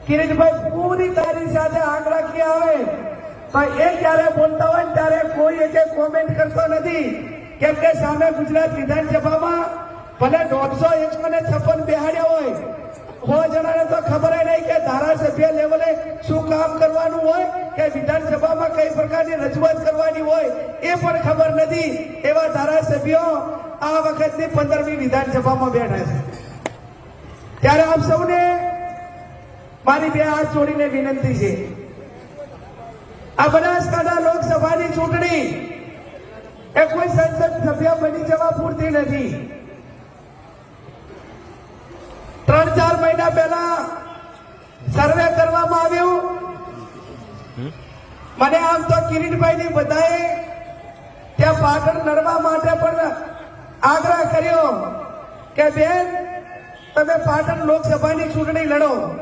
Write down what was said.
કિરીટભાઈ પૂરી તારી સાથે આંકડાકીય આવે તો એ જ્યારે બોલતા હોય ત્યારે કોઈ એક કોમેન્ટ કરતો નથી, કેમ કે સામે ગુજરાત વિધાનસભામાં ભલે 156 બેહાડ્યા હોય, 100 જણાને તો ખબર નહીં કે ધારાસભ્ય લેવલે શું કામ કરવાનું હોય કે વિધાનસભામાં કઈ પ્રકારની રજૂઆત કરવાની હોય એ પણ ખબર નથી. એવા ધારાસભ્યો આ વખતની 15મી વિધાનસભામાં બેઠા છે. ત્યારે આપ સૌને મારી બે હાથ જોડીને વિનંતી છે, આ બનાસકાંઠા લોકસભાની ચૂંટણી એ કોઈ સંસદ સભ્ય બની જવા પૂરતી નથી. 3-4 મહિના પહેલા સર્વે કરવામાં આવ્યું. મને આમ તો કિરીટભાઈની બધાએ ત્યાં પાટણ લડવા માટે પણ આગ્રહ કર્યો કે બેન તમે પાટણ લોકસભાની ચૂંટણી લડો.